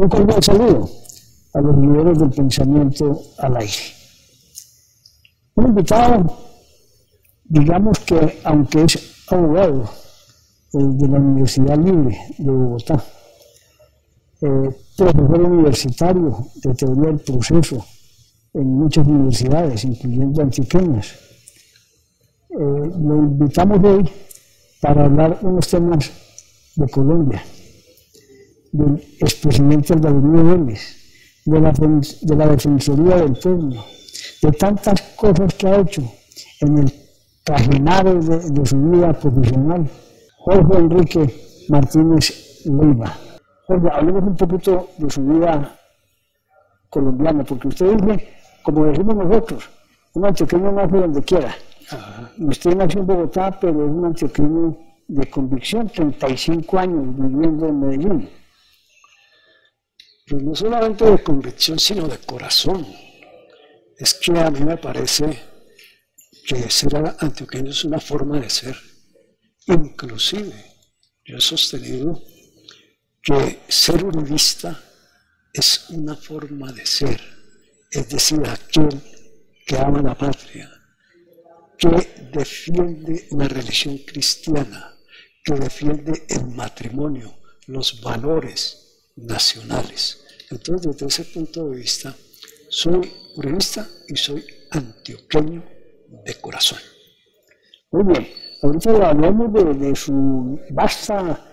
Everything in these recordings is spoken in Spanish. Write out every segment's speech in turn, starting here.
Un cordial saludo a los líderes del pensamiento al aire. Un invitado, digamos que aunque es abogado de la Universidad Libre de Bogotá, profesor universitario de teoría del proceso en muchas universidades, incluyendo antioqueñas. Lo invitamos hoy para hablar unos temas de Colombia, del expresidente Álvaro Vélez, de la Defensoría del Pueblo, de tantas cosas que ha hecho en el trajinar de su vida profesional. Jorge Enrique Martínez Leiva. Jorge, hablemos un poquito de su vida colombiana, porque usted dice, como decimos nosotros, un antioqueño nace donde quiera. Usted nació en Bogotá, pero es un antioqueño de convicción, 35 años viviendo en Medellín. Pues no solamente de convicción, sino de corazón. Es que a mí me parece que ser antioqueño es una forma de ser. Inclusive, yo he sostenido que ser uribista es una forma de ser. Es decir, aquel que ama la patria, que defiende la religión cristiana, que defiende el matrimonio, los valores nacionales. Entonces, desde ese punto de vista, soy uribista y soy antioqueño de corazón. Muy bien, ahorita hablamos de su vasta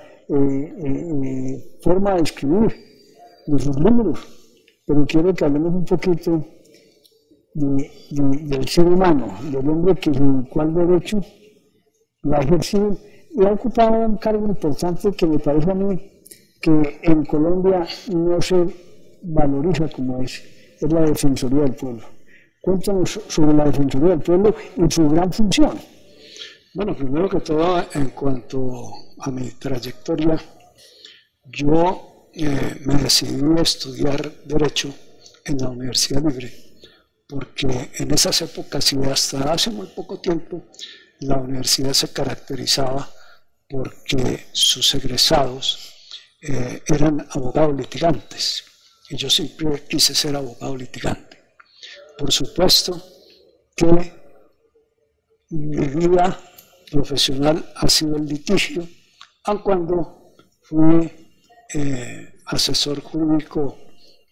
forma de escribir, de sus libros, pero quiero que hablemos un poquito del ser humano, del hombre que sin cual derecho lo ha ejercido y ha ocupado un cargo importante que me parece a mí que en Colombia no se valoriza como es la Defensoría del Pueblo. Cuéntanos sobre la Defensoría del Pueblo y su gran función. Bueno, primero que todo, en cuanto a mi trayectoria, yo me decidí a estudiar Derecho en la Universidad Libre, porque en esas épocas y hasta hace muy poco tiempo, la universidad se caracterizaba porque sus egresados eran abogados litigantes, y yo siempre quise ser abogado litigante. Por supuesto que mi vida profesional ha sido el litigio, aun cuando fui asesor jurídico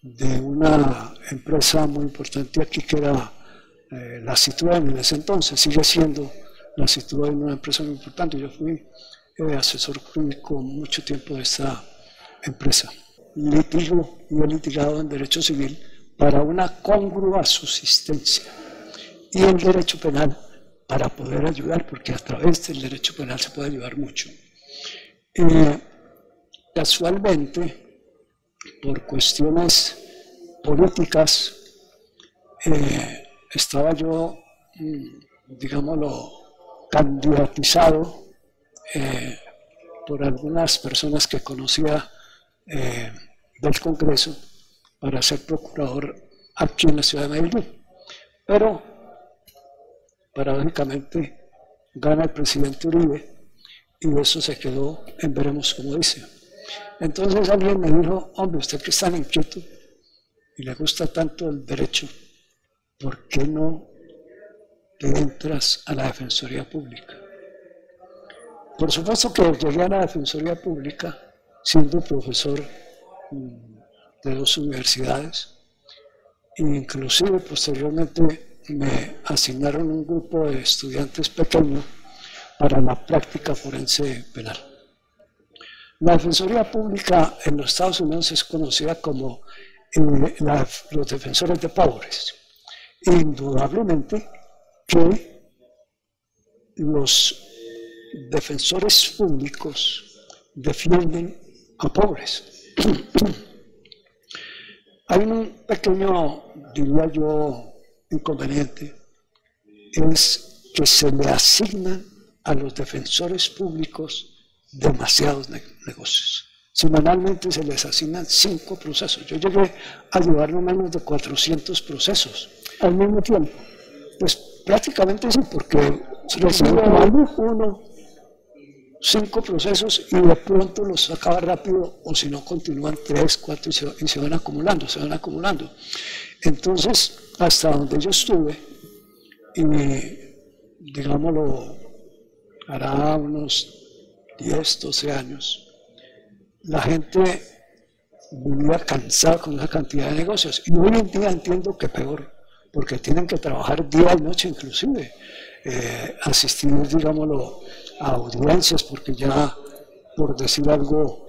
de una empresa muy importante aquí que era la Citroën en ese entonces, sigue siendo la Citroën una empresa muy importante. Yo fui asesor jurídico mucho tiempo de esta empresa. Litigo y he litigado en derecho civil para una congrua subsistencia y en derecho penal para poder ayudar, porque a través del derecho penal se puede ayudar mucho. Casualmente, por cuestiones políticas, estaba yo, digámoslo, candidatizado por algunas personas que conocía del Congreso para ser procurador aquí en la ciudad de Medellín. Pero, paradójicamente, gana el presidente Uribe y eso se quedó en veremos, como dice. Entonces alguien me dijo, hombre, usted que es tan inquieto y le gusta tanto el derecho, ¿por qué no te entras a la Defensoría Pública? Por supuesto que llegué a la Defensoría Pública siendo profesor de 2 universidades, e inclusive posteriormente me asignaron un grupo de estudiantes pequeños para la práctica forense penal. La Defensoría Pública en los Estados Unidos es conocida como los defensores de pobres. Indudablemente que los defensores públicos defienden a pobres. Hay un pequeño, diría yo, inconveniente, es que se le asignan a los defensores públicos demasiados negocios. Semanalmente se les asignan 5 procesos. Yo llegué a llevar no menos de 400 procesos Al mismo tiempo. Pues prácticamente sí, porque recibo uno 5 procesos y de pronto los acaba rápido, o si no continúan 3, 4 y se van acumulando, se van acumulando. Entonces, hasta donde yo estuve, y digámoslo, hará unos 10, 12 años, la gente vivía cansada con esa cantidad de negocios. Y hoy en día entiendo que peor, porque tienen que trabajar día y noche inclusive, asistir, digámoslo, a audiencias, porque ya, por decir algo,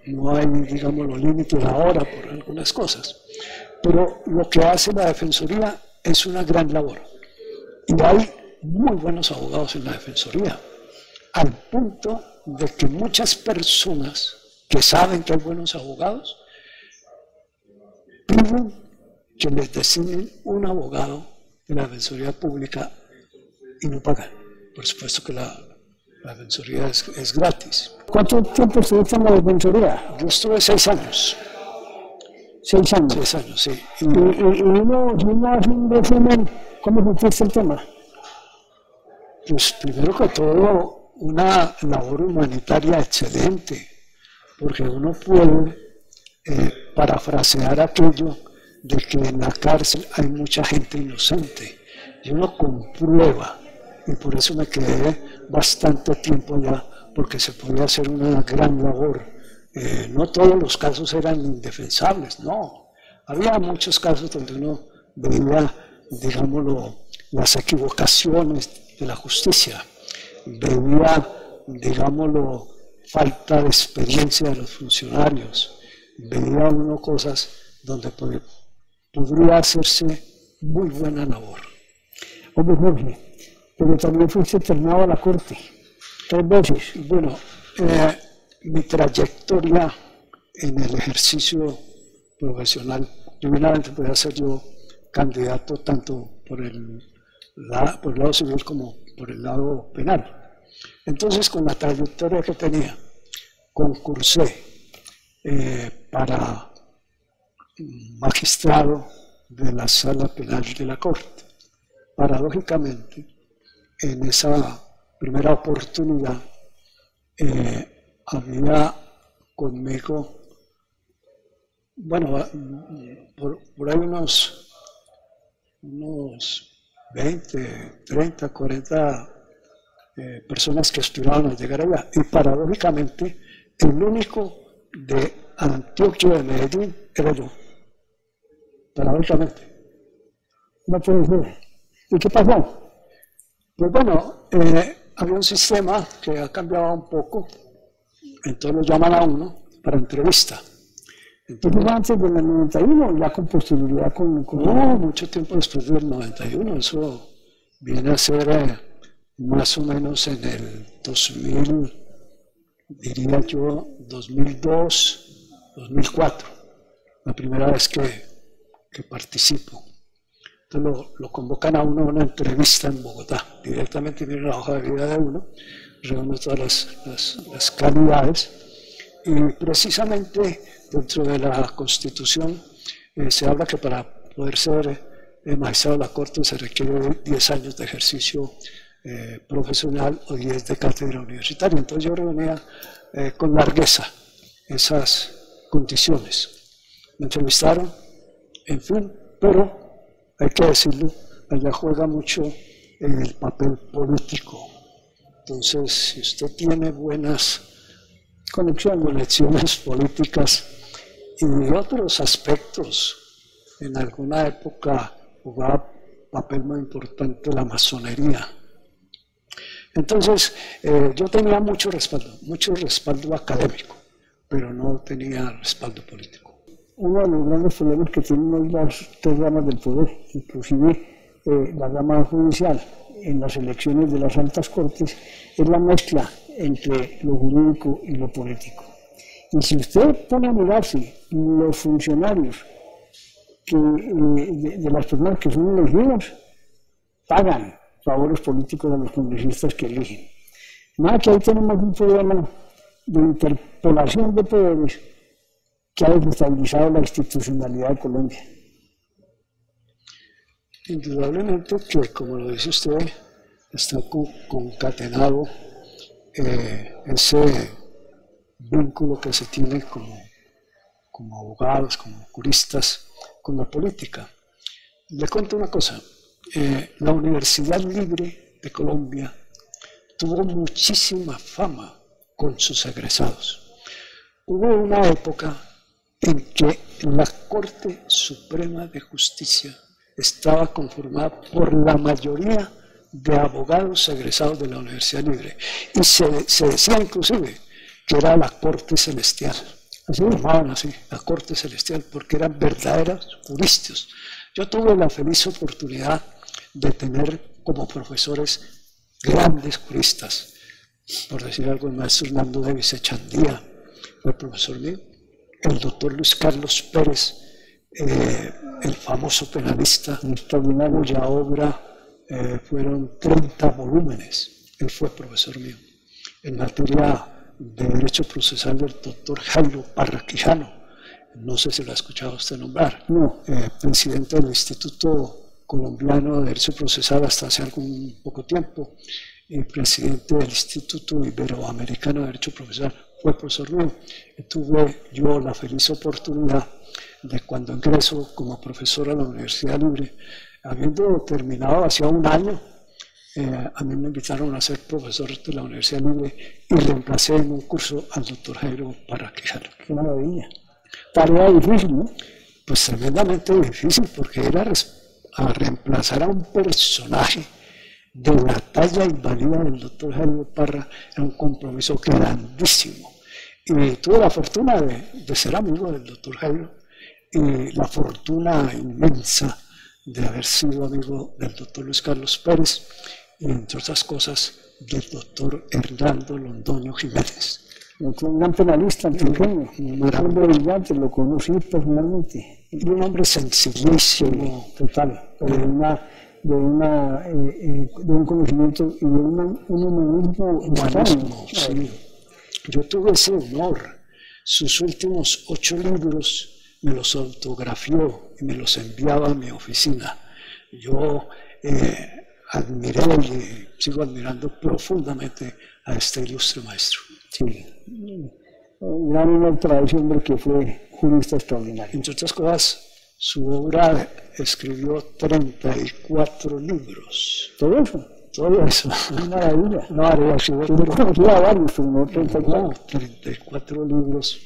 no hay, digámoslo, límite de la hora por algunas cosas. Pero lo que hace la Defensoría es una gran labor. Y hay muy buenos abogados en la Defensoría, al punto de que muchas personas que saben que hay buenos abogados piden que les designen un abogado de la Defensoría Pública y no pagan. Por supuesto que la Defensoría es gratis. ¿Cuánto tiempo estuviste en la Defensoría? Yo estuve 6 años. 6 años. 6 años, sí. Y uno hace un resumen, ¿cómo sentiste el tema? Pues primero que todo, una labor humanitaria excelente, porque uno puede parafrasear aquello de que en la cárcel hay mucha gente inocente, y uno comprueba, y por eso me quedé bastante tiempo allá, porque se podía hacer una gran labor. No todos los casos eran indefensables, no. Había muchos casos donde uno veía, digámoslo, las equivocaciones de la justicia, veía, digámoslo, falta de experiencia de los funcionarios, veía uno cosas donde podría hacerse muy buena labor. Hombre Jorge, pero también fuiste internado a la Corte 3 veces. Bueno, mi trayectoria en el ejercicio profesional, primeramente podía ser yo candidato tanto por el lado civil como por el lado penal. Entonces, con la trayectoria que tenía, concursé para magistrado de la Sala Penal de la Corte. Paradójicamente, en esa primera oportunidad, había conmigo, bueno, por ahí unos 20, 30, 40 personas que aspiraban a llegar allá. Y paradójicamente, el único de Antioquia de Medellín era yo. Paradójicamente. No puede ser. ¿Y qué pasó? Pues bueno, había un sistema que ha cambiado un poco, entonces lo llaman a uno para entrevista. Entonces, antes del 91, ya con posterioridad con... No, mucho tiempo después del 91, eso viene a ser más o menos en el 2000, diría yo, 2002, 2004, la primera vez que participo. Entonces lo convocan a uno a una entrevista en Bogotá, directamente viene la hoja de vida de uno, reúne todas las calidades, y precisamente dentro de la Constitución se habla que para poder ser magistrado de la Corte se requiere 10 años de ejercicio profesional o 10 de cátedra universitaria. Entonces yo reunía con largueza esas condiciones. Me entrevistaron, en fin, pero hay que decirlo, allá juega mucho el papel político. Entonces, si usted tiene buenas conexiones políticas y otros aspectos, en alguna época jugaba papel muy importante la masonería. Entonces, yo tenía mucho respaldo académico, pero no tenía respaldo político. Uno de los grandes problemas que tienen hoy las 3 ramas del poder, inclusive la rama judicial, en las elecciones de las altas cortes, es la mezcla entre lo jurídico y lo político. Y si usted pone a mirarse los funcionarios de las personas que son elegidas, pagan favores políticos a los congresistas que eligen. Nada, que ahí tenemos un problema de interpolación de poderes que ha desestabilizado la institucionalidad de Colombia. Indudablemente que, como lo dice usted, está concatenado ese vínculo que se tiene como abogados, como juristas, con la política. Le cuento una cosa, la Universidad Libre de Colombia tuvo muchísima fama con sus egresados. Hubo una época en que la Corte Suprema de Justicia estaba conformada por la mayoría de abogados egresados de la Universidad Libre, y se decía inclusive que era la Corte Celestial. Así llamaban así, la Corte Celestial, porque eran verdaderos juristas. Yo tuve la feliz oportunidad de tener como profesores grandes juristas. Por decir algo, el maestro Hernando Davis Echandía fue profesor mío, el doctor Luis Carlos Pérez, el famoso penalista, cuya obra fueron 30 volúmenes, él fue profesor mío. En materia de Derecho Procesal, del doctor Jairo Parra Quijano, no sé si lo ha escuchado usted nombrar, No. Presidente del Instituto Colombiano de Derecho Procesal hasta hace algún poco tiempo, y presidente del Instituto Iberoamericano de Derecho Procesal, fue profesor mío. Tuve yo la feliz oportunidad de, cuando ingreso como profesor a la Universidad Libre, habiendo terminado hacía un año, a mí me invitaron a ser profesor de la Universidad Libre y reemplacé en un curso al doctor Jairo Parra Quijano. Qué maravilla. Tarea difícil, ¿no? Pues tremendamente difícil, porque era a reemplazar a un personaje de la talla y valía del doctor Jairo Parra, era un compromiso grandísimo. Y tuve la fortuna de ser amigo del doctor Jairo, y la fortuna inmensa de haber sido amigo del doctor Luis Carlos Pérez, y entre otras cosas del doctor Hernando Londoño Jiménez. Un gran penalista antioqueño, un hombre brillante, lo conocí personalmente. Y un hombre sencillísimo. Total, de un conocimiento y de un humanismo. Sí. Yo tuve ese honor. Sus últimos 8 libros me los autografió y me los enviaba a mi oficina. Yo admiré y sigo admirando profundamente a este ilustre maestro. Sí, un gran honor para ese hombre que fue jurista extraordinario. Entre otras cosas, su obra escribió 34 libros. ¿Todo eso? Todo eso. Una maravilla. No, había sido. Yo conocía a varios, pero no 34. 34 libros.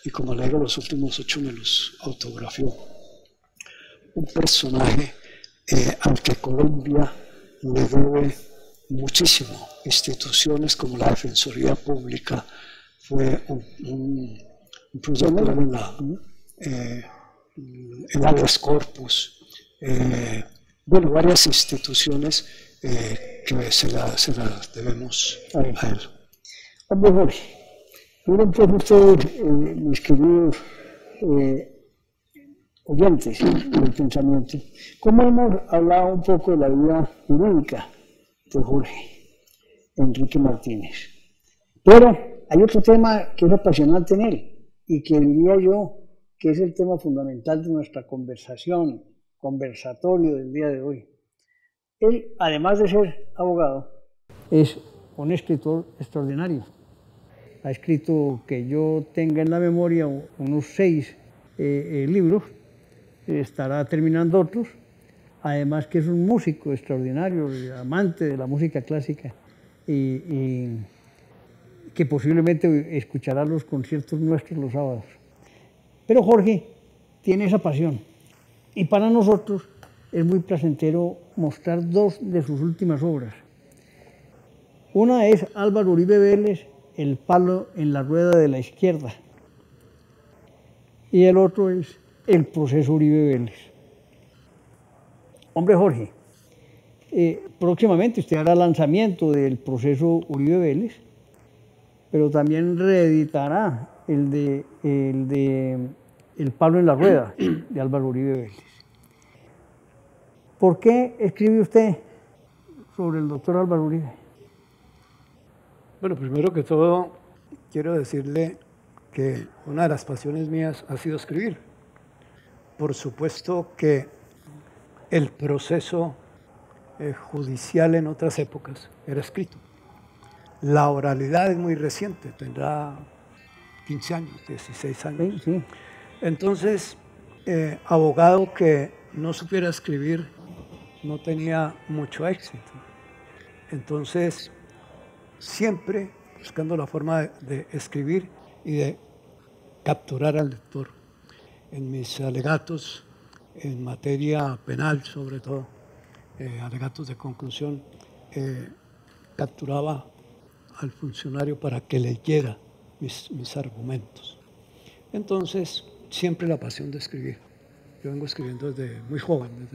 Y como le digo, los últimos 8 me los autografió. Un personaje al que Colombia le debe muchísimo. Instituciones como la Defensoría Pública, fue un proyecto en el habeas corpus, bueno, varias instituciones que se las debemos a él. Hombre Jorge, miren pues ustedes, mis queridos oyentes del pensamiento, como hemos hablado un poco de la vida jurídica de Jorge Enrique Martínez. Pero hay otro tema que es apasionante en él y que diría yo que es el tema fundamental de nuestra conversatorio del día de hoy. Él, además de ser abogado, es un escritor extraordinario. Ha escrito, que yo tenga en la memoria, unos 6 libros, estará terminando otros, además que es un músico extraordinario, amante de la música clásica, y que posiblemente escuchará los conciertos nuestros los sábados. Pero Jorge tiene esa pasión, y para nosotros es muy placentero mostrar 2 de sus últimas obras. Una es Álvaro Uribe Vélez, El palo en la rueda de la izquierda, y el otro es El proceso Uribe Vélez. Hombre Jorge, próximamente usted hará lanzamiento del proceso Uribe Vélez, pero también reeditará el de El palo en la rueda, de Álvaro Uribe Vélez. ¿Por qué escribe usted sobre el doctor Álvaro Uribe? Bueno, primero que todo, quiero decirle que una de las pasiones mías ha sido escribir. Por supuesto que el proceso judicial en otras épocas era escrito. La oralidad es muy reciente, tendrá 15 años, 16 años. Sí, sí. Entonces, abogado que no supiera escribir no tenía mucho éxito. Entonces, siempre buscando la forma de escribir y de capturar al lector. En mis alegatos, en materia penal sobre todo, alegatos de conclusión, capturaba al funcionario para que leyera mis argumentos. Entonces, siempre la pasión de escribir. Yo vengo escribiendo desde muy joven,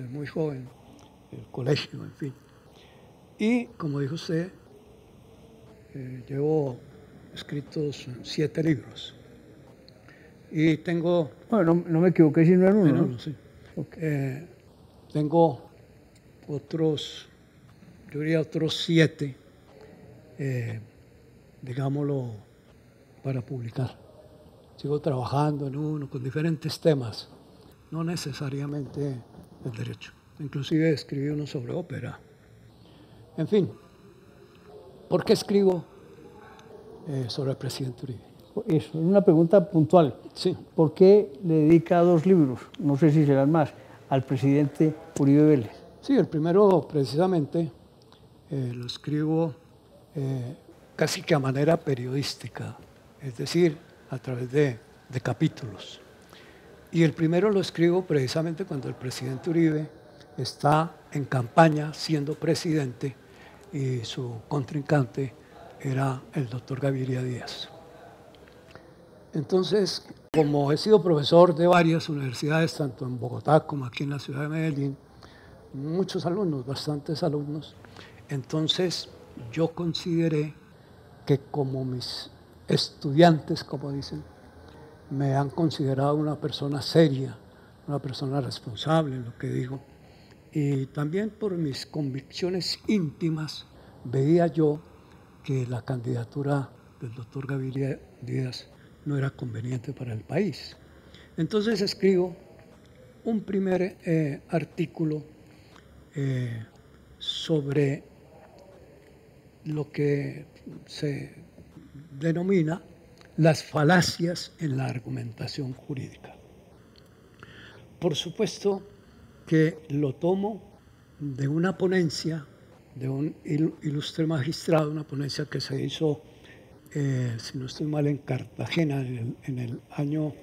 el colegio, en fin. Y, como dijo usted, llevo escritos 7 libros. Y tengo... Bueno, no me equivoqué si no era uno, ¿no? Sí. Okay. Tengo otros, yo diría otros 7, digámoslo, para publicar. Sigo trabajando en uno con diferentes temas, no necesariamente el derecho. Inclusive escribí uno sobre ópera. En fin, ¿por qué escribo sobre el presidente Uribe? Eso, es una pregunta puntual. Sí. ¿Por qué le dedica 2 libros, no sé si serán más, al presidente Uribe Vélez? Sí, el primero precisamente lo escribo casi que a manera periodística, es decir, a través de capítulos. Y el primero lo escribo precisamente cuando el presidente Uribe está en campaña siendo presidente y su contrincante era el doctor Gaviria Díaz. Entonces, como he sido profesor de varias universidades, tanto en Bogotá como aquí en la ciudad de Medellín, muchos alumnos, bastantes alumnos, entonces yo consideré que como mis estudiantes, como dicen, me han considerado una persona seria, una persona responsable en lo que digo, y también por mis convicciones íntimas veía yo que la candidatura del doctor Gaviria Díaz no era conveniente para el país. Entonces escribo un primer artículo sobre lo que se denomina las falacias en la argumentación jurídica. Por supuesto que lo tomo de una ponencia de un ilustre magistrado, una ponencia que se hizo, si no estoy mal, en Cartagena en el año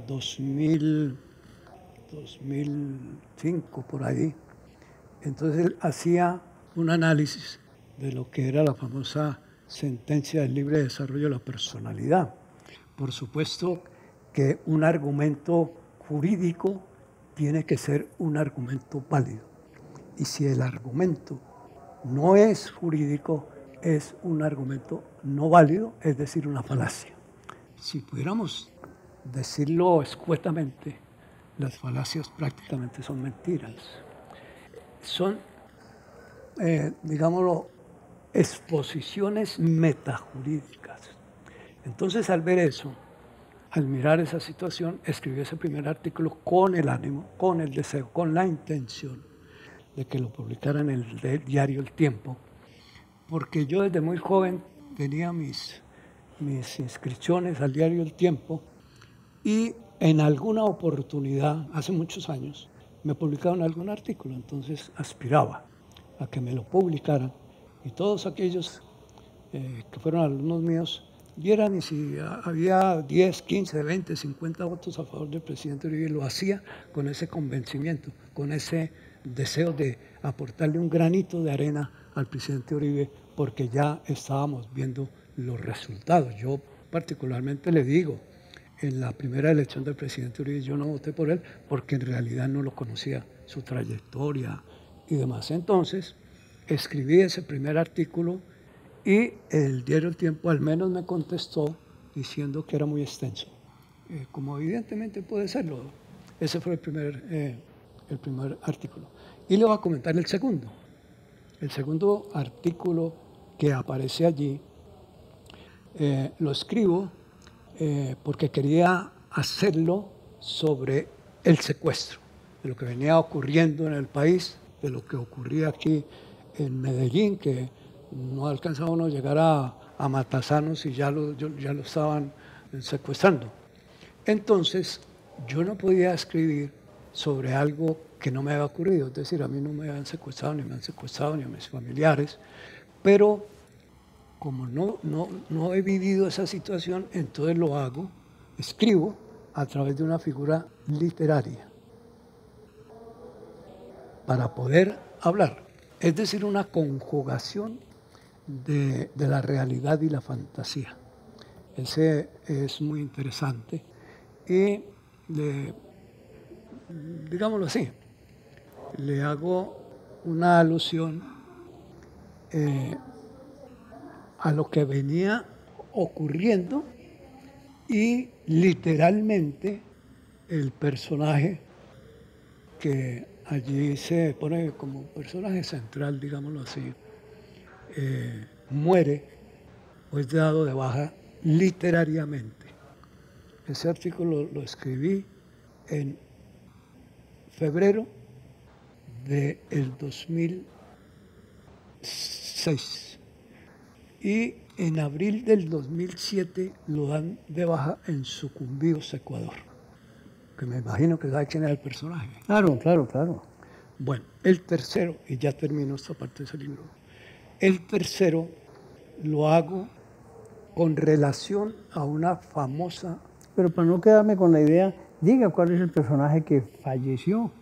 2005, por ahí. Entonces él hacía un análisis de lo que era la famosa sentencia del libre desarrollo de la personalidad. Por supuesto que un argumento jurídico tiene que ser un argumento válido. Y si el argumento no es jurídico, es un argumento no válido, es decir, una falacia. Si pudiéramos decirlo escuetamente, las falacias prácticamente son mentiras. Son, digámoslo, exposiciones metajurídicas. Entonces, al ver eso, al mirar esa situación, escribí ese primer artículo con el ánimo, con el deseo, con la intención de que lo publicara en el diario El Tiempo, porque yo desde muy joven tenía mis inscripciones al diario El Tiempo y en alguna oportunidad, hace muchos años, me publicaron algún artículo, entonces aspiraba a que me lo publicaran y todos aquellos que fueron alumnos míos vieran y si había 10, 15, 20, 50 votos a favor del presidente Uribe, lo hacía con ese convencimiento, con ese deseo de aportarle un granito de arena al presidente Uribe, porque ya estábamos viendo los resultados. Yo particularmente le digo, en la primera elección del presidente Uribe yo no voté por él porque en realidad no lo conocía, su trayectoria y demás. Entonces, escribí ese primer artículo y el diario El Tiempo al menos me contestó diciendo que era muy extenso, como evidentemente puede serlo. Ese fue el primer artículo. Y le voy a comentar el segundo. El segundo artículo que aparece allí, lo escribo porque quería hacerlo sobre el secuestro, de lo que venía ocurriendo en el país, de lo que ocurría aquí en Medellín, que no alcanzaba uno a llegar a Matasanos y ya lo estaban secuestrando. Entonces, yo no podía escribir sobre algo que no me había ocurrido, es decir, a mí no me habían secuestrado, ni me han secuestrado, ni a mis familiares, pero como no he vivido esa situación, entonces lo hago, escribo a través de una figura literaria para poder hablar, es decir, una conjugación de la realidad y la fantasía. Ese es muy interesante y, digámoslo así, le hago una alusión a lo que venía ocurriendo y literalmente el personaje que allí se pone como personaje central, digámoslo así, muere o es dado de baja literariamente. Ese artículo lo escribí en febrero del 2006 y en abril del 2007 lo dan de baja en Sucumbíos, Ecuador, que me imagino que sabe quién era el personaje. Claro, claro, claro. Bueno, el tercero, y ya termino esta parte de ese libro, el tercero lo hago con relación a una famosa... Pero para no quedarme con la idea, diga cuál es el personaje que falleció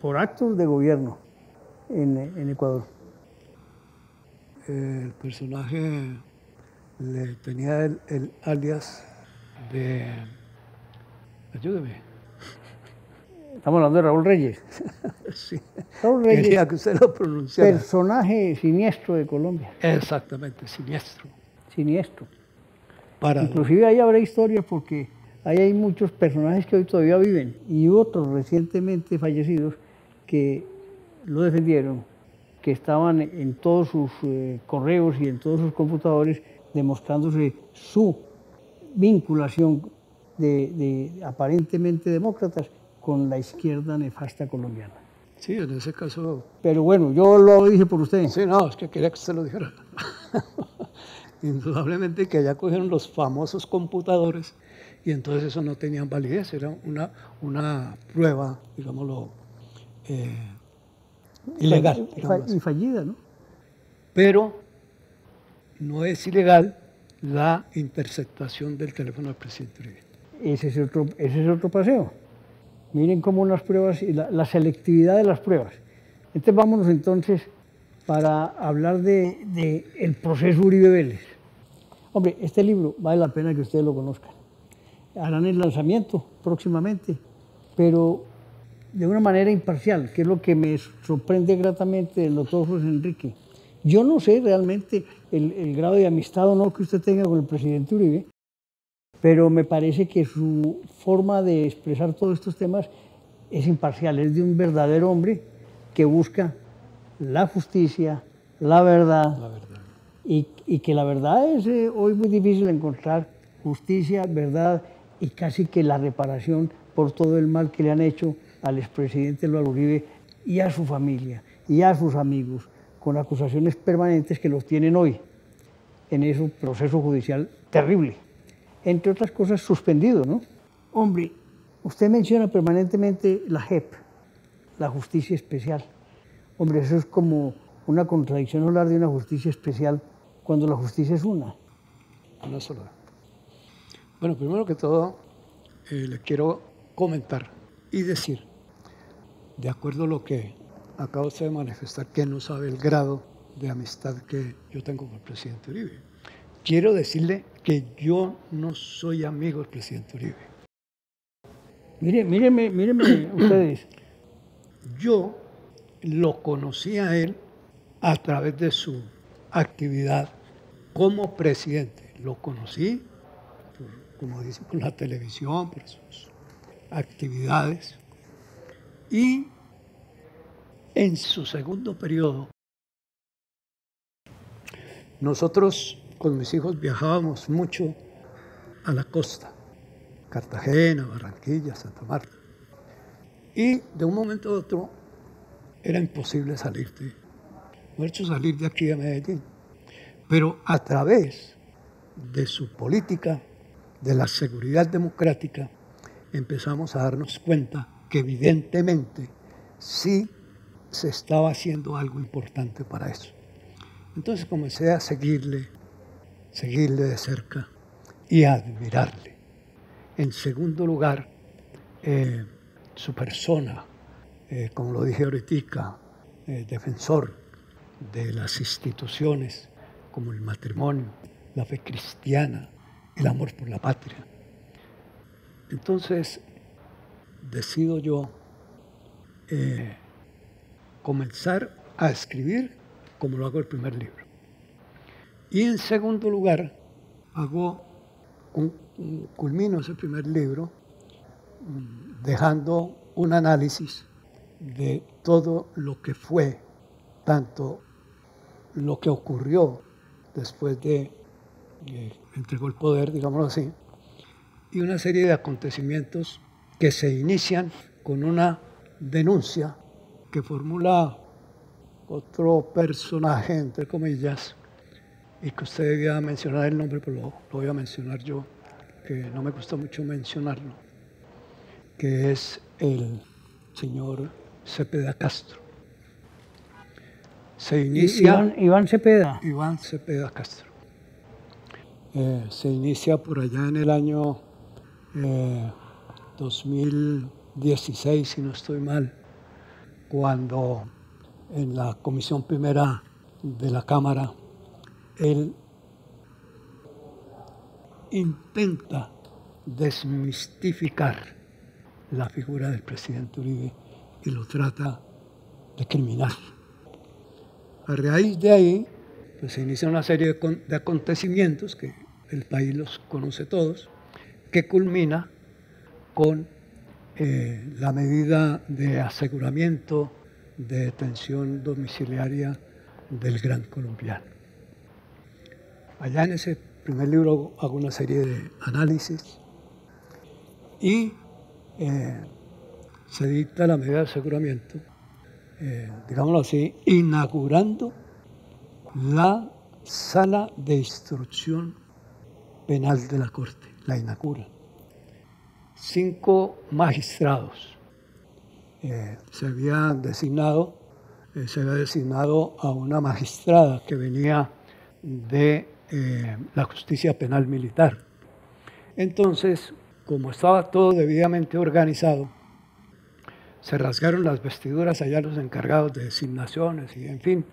por actos de gobierno en Ecuador. El personaje le tenía el alias de... Ayúdeme. Estamos hablando de Raúl Reyes. Sí. Raúl Reyes, quería que usted lo pronunciara. personaje siniestro de Colombia. Exactamente, siniestro. Siniestro. Para Inclusive ahí habrá historias porque ahí hay muchos personajes que hoy todavía viven y otros recientemente fallecidos que lo defendieron, que estaban en todos sus correos y en todos sus computadores demostrándose su vinculación de aparentemente demócratas con la izquierda nefasta colombiana. Sí, en ese caso... Pero bueno, yo lo dije por usted. Sí, no, es que quería que usted lo dijera. Indudablemente que allá cogieron los famosos computadores y entonces eso no tenían validez, era una prueba, digámoslo, ilegal. Y fallida, ¿no? Pero no es ilegal la interceptación del teléfono del presidente Uribe. Ese es otro paseo. Miren cómo las pruebas y la selectividad de las pruebas. Entonces vámonos entonces para hablar de el proceso Uribe Vélez. Hombre, este libro vale la pena que ustedes lo conozcan. Harán el lanzamiento próximamente, pero de una manera imparcial, que es lo que me sorprende gratamente del doctor José Enrique. Yo no sé realmente el grado de amistad o no que usted tenga con el presidente Uribe, pero me parece que su forma de expresar todos estos temas es imparcial, es de un verdadero hombre que busca la justicia, la verdad. Y que la verdad es hoy muy difícil encontrar justicia, verdad y casi que la reparación por todo el mal que le han hecho al expresidente Álvaro Uribe y a su familia y a sus amigos, con acusaciones permanentes que los tienen hoy en ese proceso judicial terrible. Entre otras cosas, suspendido, ¿no? Hombre, usted menciona permanentemente la JEP, la Justicia Especial. Hombre, eso es como una contradicción hablar de una justicia especial cuando la justicia es una. Una sola. Bueno, primero que todo, le quiero comentar y decir, de acuerdo a lo que acaba usted de manifestar, que no sabe el grado de amistad que yo tengo con el presidente Uribe. Quiero decirle que yo no soy amigo del presidente Uribe. Míreme ustedes. Yo lo conocí a él a través de su actividad como presidente. Lo conocí, como dicen, por la televisión, por sus actividades. Y en su segundo periodo, nosotros con mis hijos viajábamos mucho a la costa, Cartagena, Barranquilla, Santa Marta. Y de un momento a otro era imposible salir mejor dicho, salir de aquí de Medellín. Pero a través de su política, de la seguridad democrática, empezamos a darnos cuenta que evidentemente sí se estaba haciendo algo importante para eso. Entonces comencé a seguirle de cerca y a admirarle. En segundo lugar, su persona, como lo dije ahorita, defensor de las instituciones como el matrimonio, la fe cristiana, el amor por la patria. Entonces, decido yo comenzar a escribir como lo hago el primer libro. Y en segundo lugar, culmino ese primer libro dejando un análisis de todo lo que fue, tanto lo que ocurrió después de entregó el poder, digámoslo así, y una serie de acontecimientos que se inician con una denuncia que formula otro personaje, entre comillas, y que usted debía mencionar el nombre, pero lo voy a mencionar yo, que no me gusta mucho mencionarlo, que es el señor Cepeda Castro. Se inicia... Iván Cepeda. Iván Cepeda Castro. Se inicia por allá en el año 2016, si no estoy mal, cuando en la Comisión Primera de la Cámara él intenta desmistificar la figura del presidente Uribe y lo trata de criminal. A raíz de ahí, pues, se inicia una serie de acontecimientos que el país los conoce todos, que culmina con la medida de aseguramiento de detención domiciliaria del Gran Colombiano. Allá en ese primer libro hago una serie de análisis y se dicta la medida de aseguramiento, digámoslo así, inaugurando la sala de instrucción penal de la Corte, la inaugura. 5 magistrados se había designado a una magistrada que venía de la justicia penal militar. Entonces, como estaba todo debidamente organizado, se rasgaron las vestiduras allá los encargados de designaciones y en fin,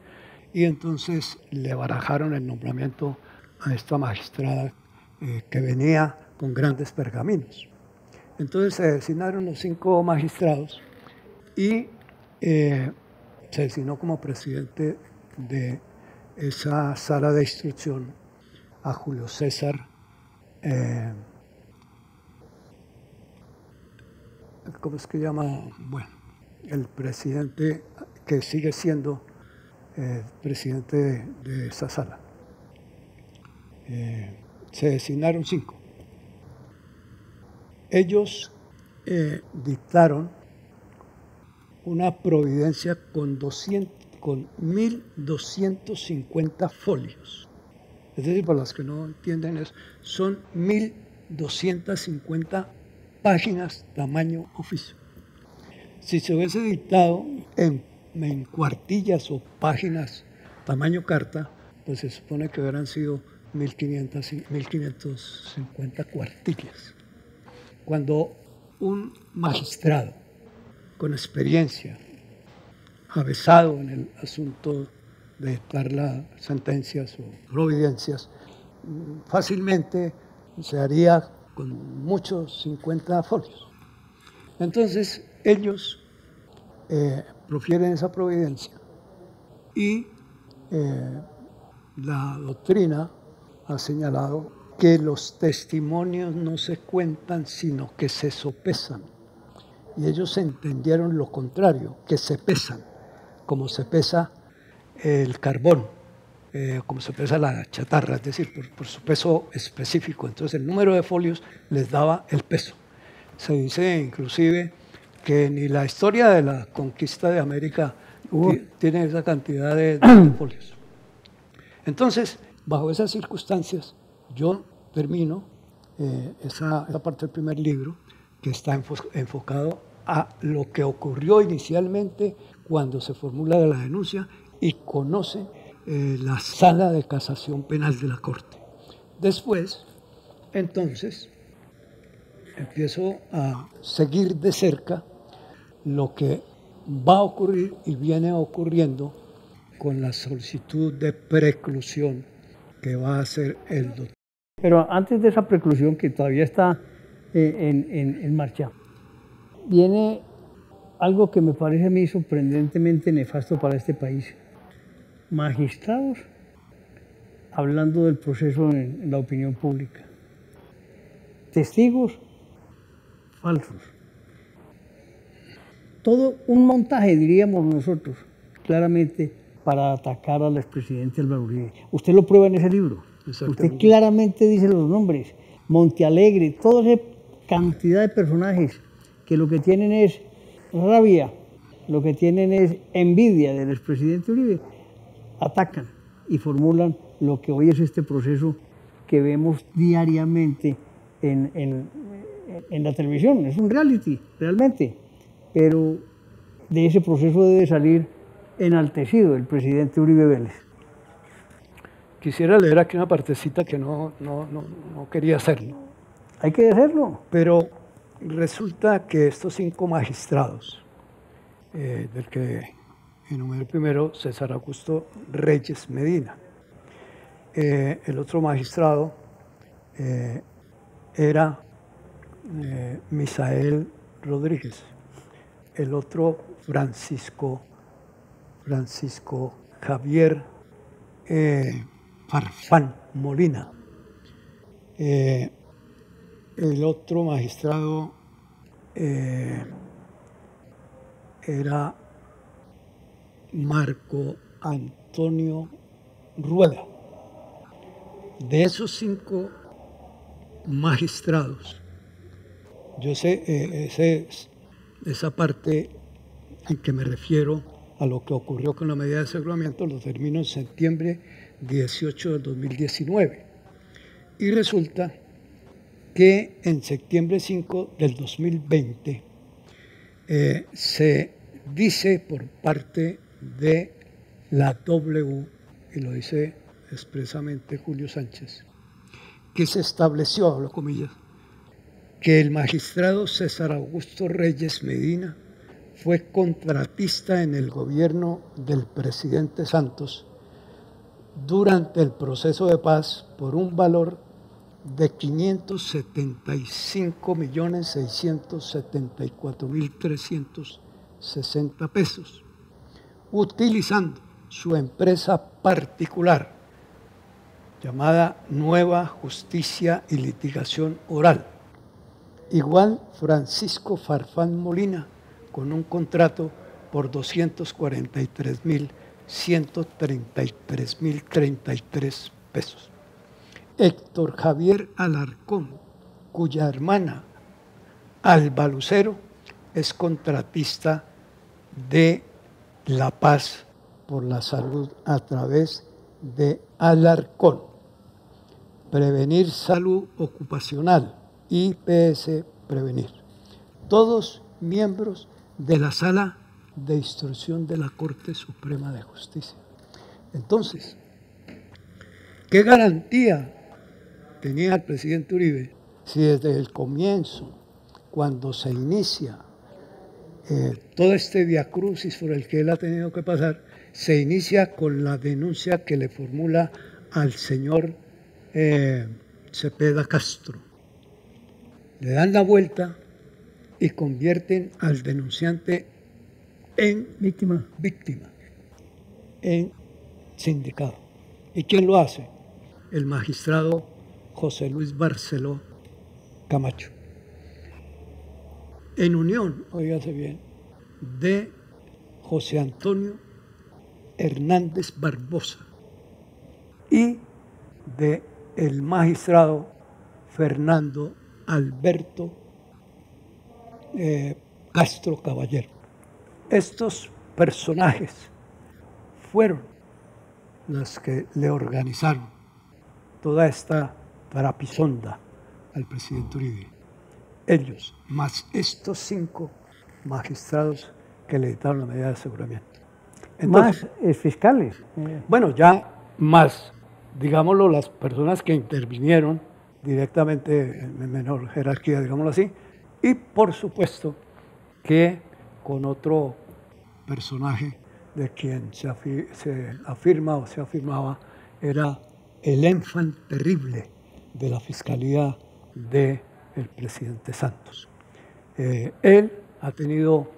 y entonces le barajaron el nombramiento a esta magistrada que venía con grandes pergaminos. Entonces se designaron los 5 magistrados y se designó como presidente de esa sala de instrucción a Julio César, ¿cómo es que llama? Bueno, el presidente que sigue siendo presidente de esa sala. Se designaron 5. Ellos dictaron una providencia con 1.250 folios. Es decir, para los que no entienden eso, son 1.250 páginas tamaño oficio. Si se hubiese dictado en cuartillas o páginas tamaño carta, pues se supone que hubieran sido 1.550 cuartillas. Cuando un magistrado con experiencia, avesado en el asunto de dictar las sentencias o providencias, fácilmente se haría con muchos 50 folios. Entonces ellos profieren esa providencia y la doctrina ha señalado que los testimonios no se cuentan, sino que se sopesan. Y ellos entendieron lo contrario, que se pesan, como se pesa el carbón, como se pesa la chatarra, es decir, por su peso específico. Entonces el número de folios les daba el peso. Se dice inclusive que ni la historia de la conquista de América tiene esa cantidad de folios. Entonces, bajo esas circunstancias, yo termino esa parte del primer libro, que está enfocado a lo que ocurrió inicialmente cuando se formula la denuncia y conoce la sala de casación penal de la Corte. Después, entonces, empiezo a seguir de cerca lo que va a ocurrir y viene ocurriendo con la solicitud de preclusión que va a hacer el doctor. Pero antes de esa preclusión que todavía está en marcha, viene algo que me parece a mí sorprendentemente nefasto para este país. Magistrados hablando del proceso en la opinión pública. Testigos falsos. Todo un montaje, diríamos nosotros, claramente, para atacar al expresidente Álvaro Uribe. Usted lo prueba en ese libro. Usted claramente dice los nombres. Montealegre, toda esa cantidad de personajes que lo que tienen es rabia, lo que tienen es envidia del expresidente Uribe, atacan y formulan lo que hoy es este proceso que vemos diariamente en la televisión. Es un reality, realmente. Pero de ese proceso debe salir enaltecido el presidente Uribe Vélez. Quisiera leer aquí una partecita que no quería hacerlo. Hay que hacerlo. Pero resulta que estos 5 magistrados, del que enumeré primero César Augusto Reyes Medina, el otro magistrado era Misael Rodríguez, el otro Francisco Javier Farfán Molina, el otro magistrado era Marco Antonio Rueda. De esos 5 magistrados, yo sé, esa parte en que me refiero a lo que ocurrió con la medida de aseguramiento, lo termino en septiembre 18 del 2019. Y resulta que en septiembre 5 del 2020 se dice por parte de la W, y lo dice expresamente Julio Sánchez, que se estableció, hablo comillas, que el magistrado César Augusto Reyes Medina fue contratista en el gobierno del presidente Santos durante el proceso de paz por un valor de 575.674.360 pesos, utilizando su empresa particular llamada Nueva Justicia y Litigación Oral. Igual Francisco Farfán Molina, con un contrato por 243.133.033 pesos. Héctor Javier Alarcón, cuya hermana Alba Lucero es contratista de La Paz por la Salud a través de Alarcón. Prevenir Salud Ocupacional, IPS Prevenir. Todos miembros de la Sala de Instrucción de la Corte Suprema de Justicia. Entonces, ¿qué garantía tenía el presidente Uribe si desde el comienzo, cuando se inicia todo este viacrucis por el que él ha tenido que pasar, se inicia con la denuncia que le formula al señor Cepeda Castro? Le dan la vuelta y convierten al denunciante en víctima, en sindicado. ¿Y quién lo hace? El magistrado José Luis Barceló Camacho, en unión, óigase bien, de José Antonio Hernández Barbosa y de el magistrado Fernando Alberto Castro Caballero. Estos personajes fueron los que le organizaron toda esta trapisonda al presidente Uribe. Ellos, más estos 5 magistrados que le dictaron la medida de aseguramiento. Entonces, más fiscales. Bueno, ya más, digámoslo, las personas que intervinieron directamente en menor jerarquía, digámoslo así, y por supuesto que con otro personaje de quien se afirma o se afirmaba era el enfant terrible de la fiscalía del presidente Santos. Él ha tenido,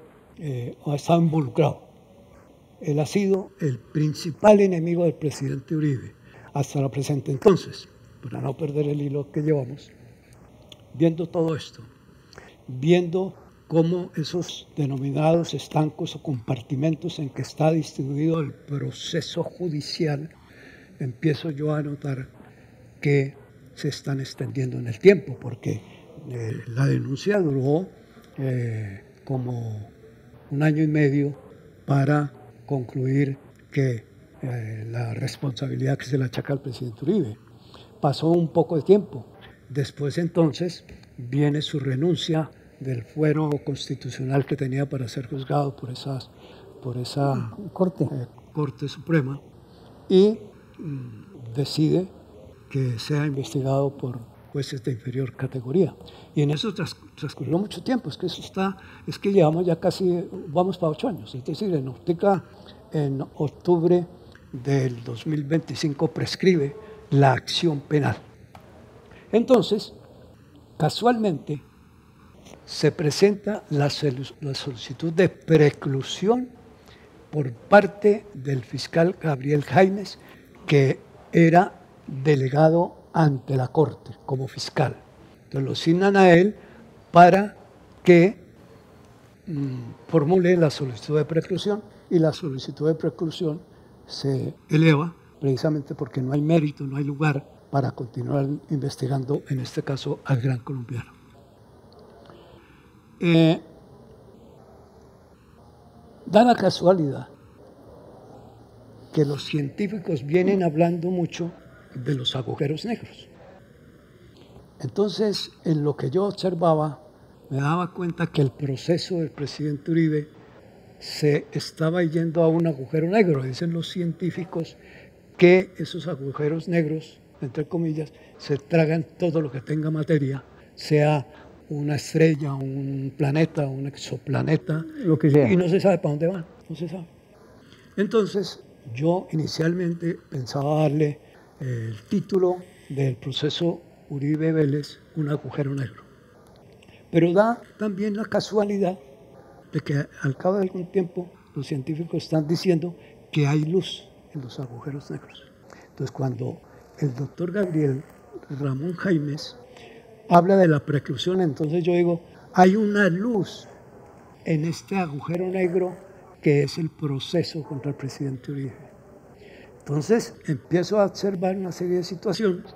ha estado involucrado. Él ha sido el principal enemigo del presidente Uribe hasta la presente. Entonces, para no perder el hilo que llevamos, viendo todo esto, viendo cómo esos denominados estancos o compartimentos en que está distribuido el proceso judicial, empiezo yo a notar que se están extendiendo en el tiempo, porque la denuncia duró como 1 año y medio para concluir que la responsabilidad que se le achaca al presidente Uribe. Pasó un poco de tiempo. Después entonces viene su renuncia del fuero constitucional que tenía para ser juzgado por esa Corte Suprema y decide que sea investigado por jueces de inferior categoría. Y en eso transcurrió mucho tiempo, es que llevamos ya casi, vamos para 8 años, es decir, en octubre del 2025 prescribe la acción penal. Entonces, casualmente, se presenta la solicitud de preclusión por parte del fiscal Gabriel Jaimes, que era delegado ante la Corte como fiscal. Entonces lo asignan a él para que formule la solicitud de preclusión, y la solicitud de preclusión se eleva precisamente porque no hay mérito, no hay lugar para continuar investigando, en este caso, al gran colombiano. Da la casualidad que los científicos vienen hablando mucho de los agujeros negros. Entonces, en lo que yo observaba, me daba cuenta que el proceso del presidente Uribe se estaba yendo a un agujero negro. Dicen los científicos que esos agujeros negros, entre comillas, se tragan todo lo que tenga materia, sea una estrella, un planeta, un exoplaneta, lo que sea. Y no se sabe para dónde van, no se sabe. Entonces, yo inicialmente pensaba darle el título del proceso Uribe Vélez, un agujero negro. Pero da también la casualidad de que al cabo de algún tiempo los científicos están diciendo que hay luz en los agujeros negros. Entonces, cuando el doctor Gabriel Ramón Jaimes habla de la preclusión, entonces yo digo, hay una luz en este agujero negro que es el proceso contra el presidente Uribe. Entonces empiezo a observar una serie de situaciones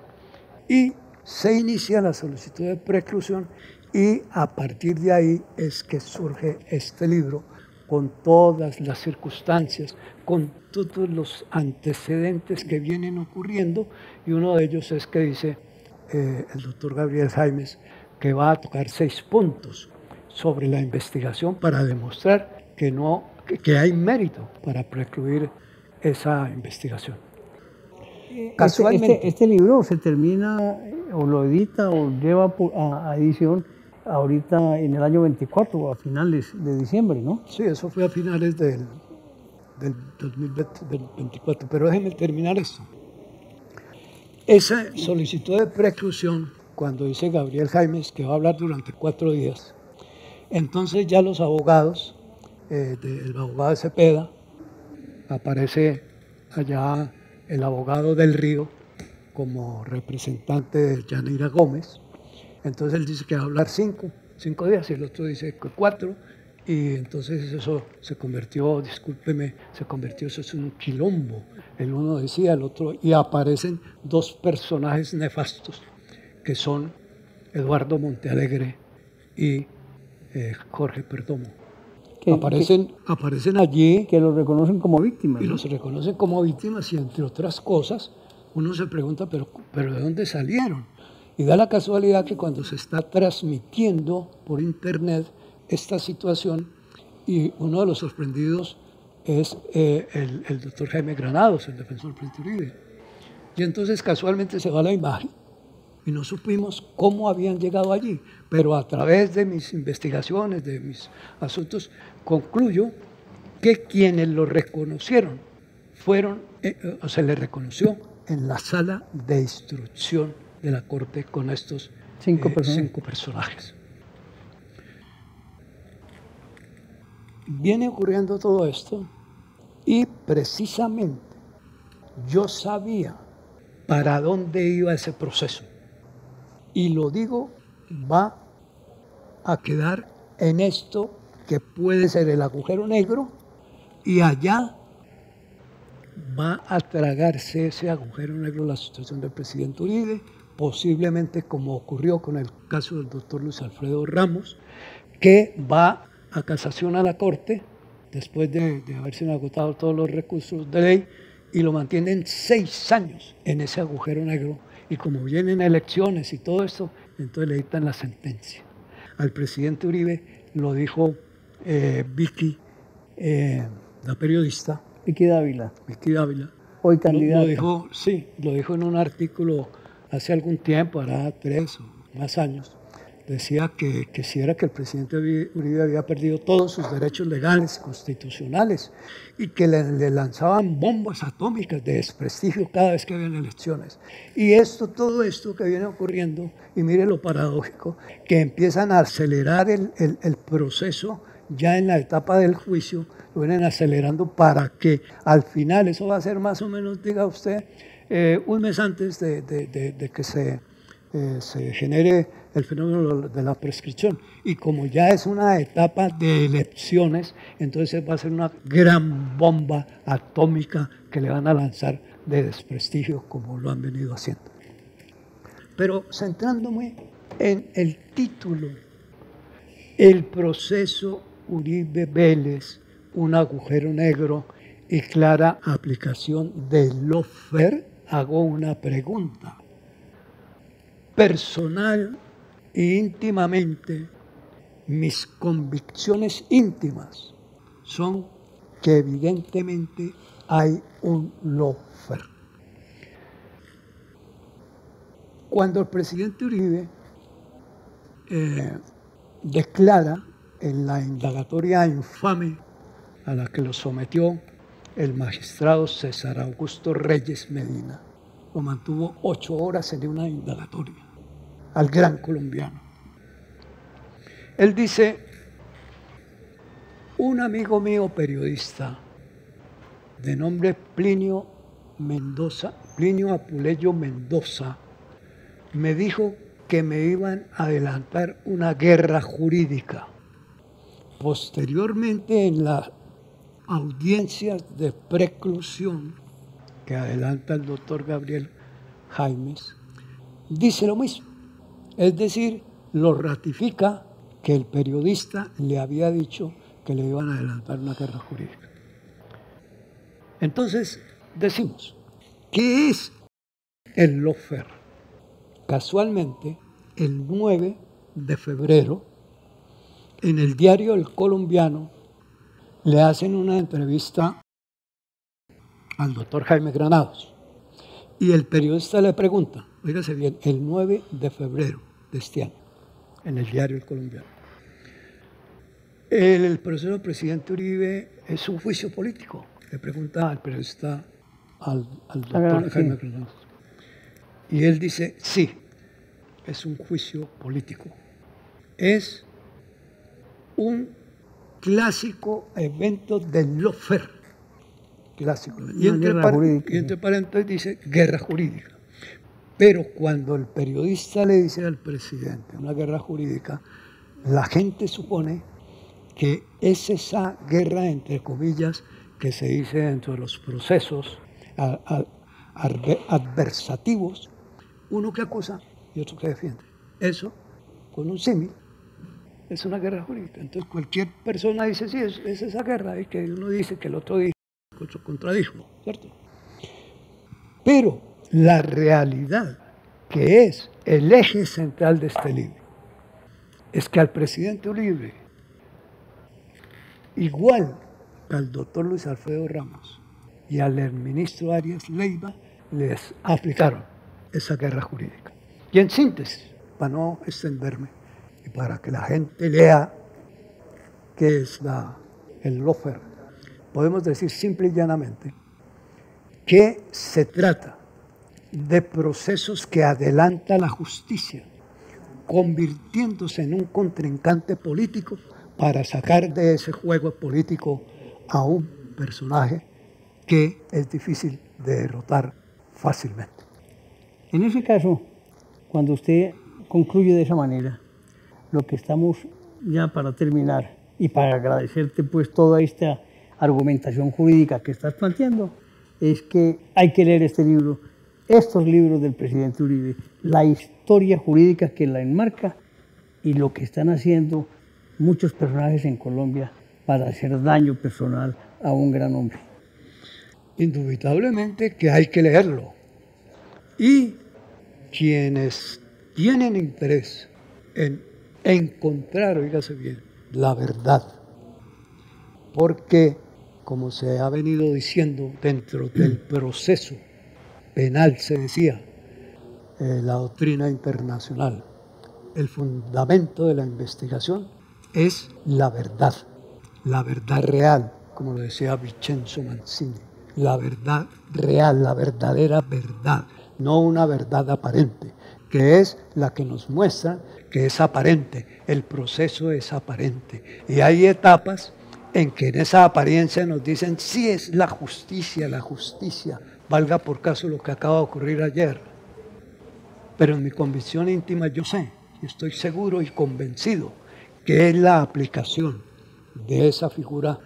y se inicia la solicitud de preclusión, y a partir de ahí es que surge este libro con todas las circunstancias, con todos los antecedentes que vienen ocurriendo, y uno de ellos es que dice el doctor Gabriel Jaimes que va a tocar 6 puntos sobre la investigación para demostrar que hay mérito para precluir esa investigación. Casualmente, este libro se termina o lo edita o lleva a edición ahorita en el año 24, a finales de diciembre, ¿no? Sí, eso fue a finales del 2024, pero déjenme terminar esto. Esa solicitud de preclusión, cuando dice Gabriel Jaimes que va a hablar durante 4 días, entonces ya los abogados, el abogado de Cepeda, aparece allá el abogado del Río como representante de Yanira Gómez. Entonces él dice que va a hablar 5 días, y el otro dice que 4, y entonces eso se convirtió, eso es un quilombo. El uno decía, el otro, y aparecen 2 personajes nefastos, que son Eduardo Montealegre y Jorge Perdomo, aparecen allí. Que los reconocen como víctimas. Y ¿no? los reconocen como víctimas y entre otras cosas, uno se pregunta, pero ¿de dónde salieron? Y da la casualidad que cuando se está transmitiendo por internet esta situación, y uno de los sorprendidos es el doctor Jaime Granados, el defensor del presidente Uribe. Y entonces casualmente se va la imagen y no supimos cómo habían llegado allí, pero a través de mis investigaciones, de mis asuntos, concluyo que quienes lo reconocieron fueron, se le reconoció en la sala de instrucción de la Corte con estos 5 personajes. Viene ocurriendo todo esto y precisamente yo sabía para dónde iba ese proceso. Y lo digo, va a quedar en esto que puede ser el agujero negro y allá va a tragarse ese agujero negro la situación del presidente Uribe, posiblemente como ocurrió con el caso del doctor Luis Alfredo Ramos, que va a casación a la Corte después de haberse agotado todos los recursos de ley y lo mantienen 6 años en ese agujero negro. Y como vienen elecciones y todo esto, entonces le dictan la sentencia. Al presidente Uribe lo dijo Vicky, la periodista. Vicky Dávila. Hoy candidata. Lo dijo en un artículo hace algún tiempo, hará 3 o más años. Decía que si era que el presidente Uribe había perdido todos sus derechos legales, constitucionales, y que le lanzaban bombas atómicas de desprestigio cada vez que habían elecciones. Y todo esto que viene ocurriendo, y mire lo paradójico, que empiezan a acelerar el proceso ya en la etapa del juicio, lo vienen acelerando para que al final, eso va a ser más o menos, diga usted, un mes antes de que se genere el fenómeno de la prescripción. Y como ya es una etapa de elecciones, entonces va a ser una gran bomba atómica que le van a lanzar de desprestigio como lo han venido haciendo. Pero centrándome en el título, el proceso Uribe Vélez, un agujero negro y clara aplicación del lawfare, hago una pregunta. Personal e íntimamente, mis convicciones íntimas son que evidentemente hay un lawfare. Cuando el presidente Uribe declara en la indagatoria infame a la que lo sometió el magistrado César Augusto Reyes Medina, lo mantuvo 8 horas en una indagatoria al gran colombiano. Él dice, un amigo mío periodista de nombre Plinio Apuleyo Mendoza, me dijo que me iban a adelantar una guerra jurídica. Posteriormente, en las audiencias de preclusión que adelanta el doctor Gabriel Jaimes, dice lo mismo. Es decir, lo ratifica que el periodista le había dicho que le iban a adelantar una guerra jurídica. Entonces, decimos, ¿qué es el lawfare? Casualmente, el 9 de febrero, en el diario El Colombiano, le hacen una entrevista al doctor Jaime Granados. Y el periodista le pregunta, fíjese bien, el 9 de febrero de este año, en el diario El Colombiano, ¿el proceso del presidente Uribe es un juicio político? Le pregunta al periodista, al doctor Jaime Granados. Y él dice, sí, es un juicio político. Es un clásico evento del lawfare. Clásico. Y entre paréntesis dice guerra jurídica. Pero cuando el periodista le dice al presidente una guerra jurídica, la gente supone que es esa guerra, entre comillas, que se dice dentro de los procesos adversativos, uno que acusa y otro que defiende. Eso, con un símil, es una guerra jurídica. Entonces cualquier persona dice, sí, es esa guerra, y que uno dice que el otro dice, el otro contradijo, ¿cierto? Pero la realidad, que es el eje central de este libro, es que al presidente Uribe, igual que al doctor Luis Alfredo Ramos y al ministro Arias Leiva, les aplicaron esa guerra jurídica. Y en síntesis, para no extenderme y para que la gente lea qué es el lawfare, podemos decir simple y llanamente que se trata de procesos que adelanta la justicia, convirtiéndose en un contrincante político para sacar de ese juego político a un personaje que es difícil de derrotar fácilmente. En ese caso, cuando usted concluye de esa manera, lo que estamos ya para terminar y para agradecerte pues toda esta argumentación jurídica que estás planteando, es que hay que leer este libro, estos libros del presidente Uribe, la historia jurídica que la enmarca y lo que están haciendo muchos personajes en Colombia para hacer daño personal a un gran hombre. Indubitablemente que hay que leerlo. Y quienes tienen interés en encontrar, oígase bien, la verdad, porque, como se ha venido diciendo dentro del proceso penal, se decía, la doctrina internacional, el fundamento de la investigación es la verdad real, como lo decía Vincenzo Mancini, la verdad real, la verdadera verdad, no una verdad aparente, que es la que nos muestra que es aparente, el proceso es aparente. Y hay etapas en que en esa apariencia nos dicen, sí es la justicia, valga por caso lo que acaba de ocurrir ayer. Pero en mi convicción íntima yo sé, y estoy seguro y convencido, que es la aplicación de esa figura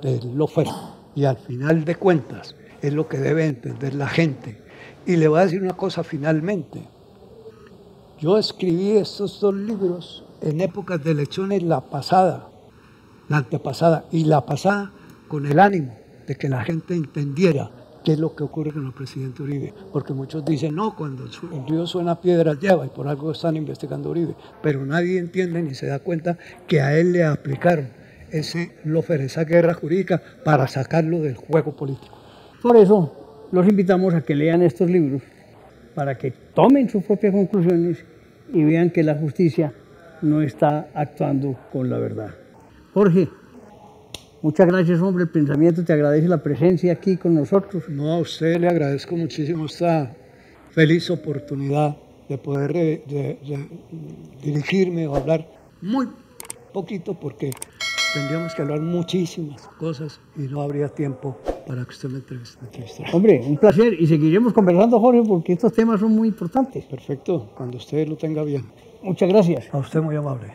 del lawfare. Y al final de cuentas es lo que debe entender la gente. Y le voy a decir una cosa finalmente. Yo escribí estos dos libros en épocas de elecciones, la antepasada y la pasada, con el ánimo de que la gente entendiera qué es lo que ocurre con el presidente Uribe. Porque muchos dicen, no, cuando el río suena piedras lleva, y por algo están investigando a Uribe. Pero nadie entiende ni se da cuenta que a él le aplicaron ese lawfare, esa guerra jurídica, para sacarlo del juego político. Por eso los invitamos a que lean estos libros, para que tomen sus propias conclusiones y vean que la justicia no está actuando con la verdad. Jorge, muchas gracias, hombre. El pensamiento te agradece la presencia aquí con nosotros. No, a usted le agradezco muchísimo esta feliz oportunidad de poder dirigirme o hablar muy poquito, porque tendríamos que hablar muchísimas cosas y no habría tiempo para que usted me entrevistara. Hombre, un placer, y seguiremos conversando, Jorge, porque estos temas son muy importantes. Perfecto, cuando usted lo tenga bien. Muchas gracias. A usted muy amable.